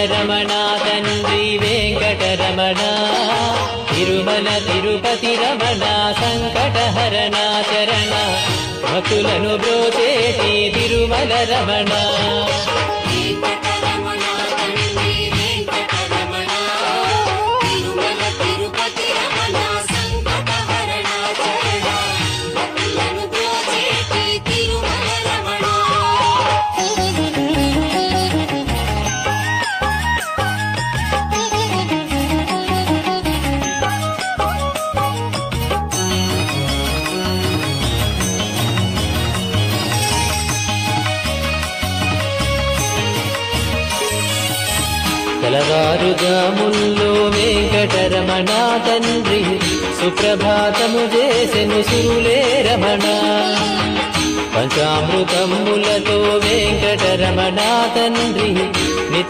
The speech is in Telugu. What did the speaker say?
రమణ తండ్రి వెంకటరమణ తిరుమల తిరుపతి రమణ సంకటహరణ చరణ భక్తులను బ్రోచేటి తిరుమల రమణ తెల్లవారుజాముల్లో వెంకటరమణ తండ్రి సుప్రభాతము చేసెను సురులే రమణ పంచామృతములతో వెంకటరమణ తండ్రి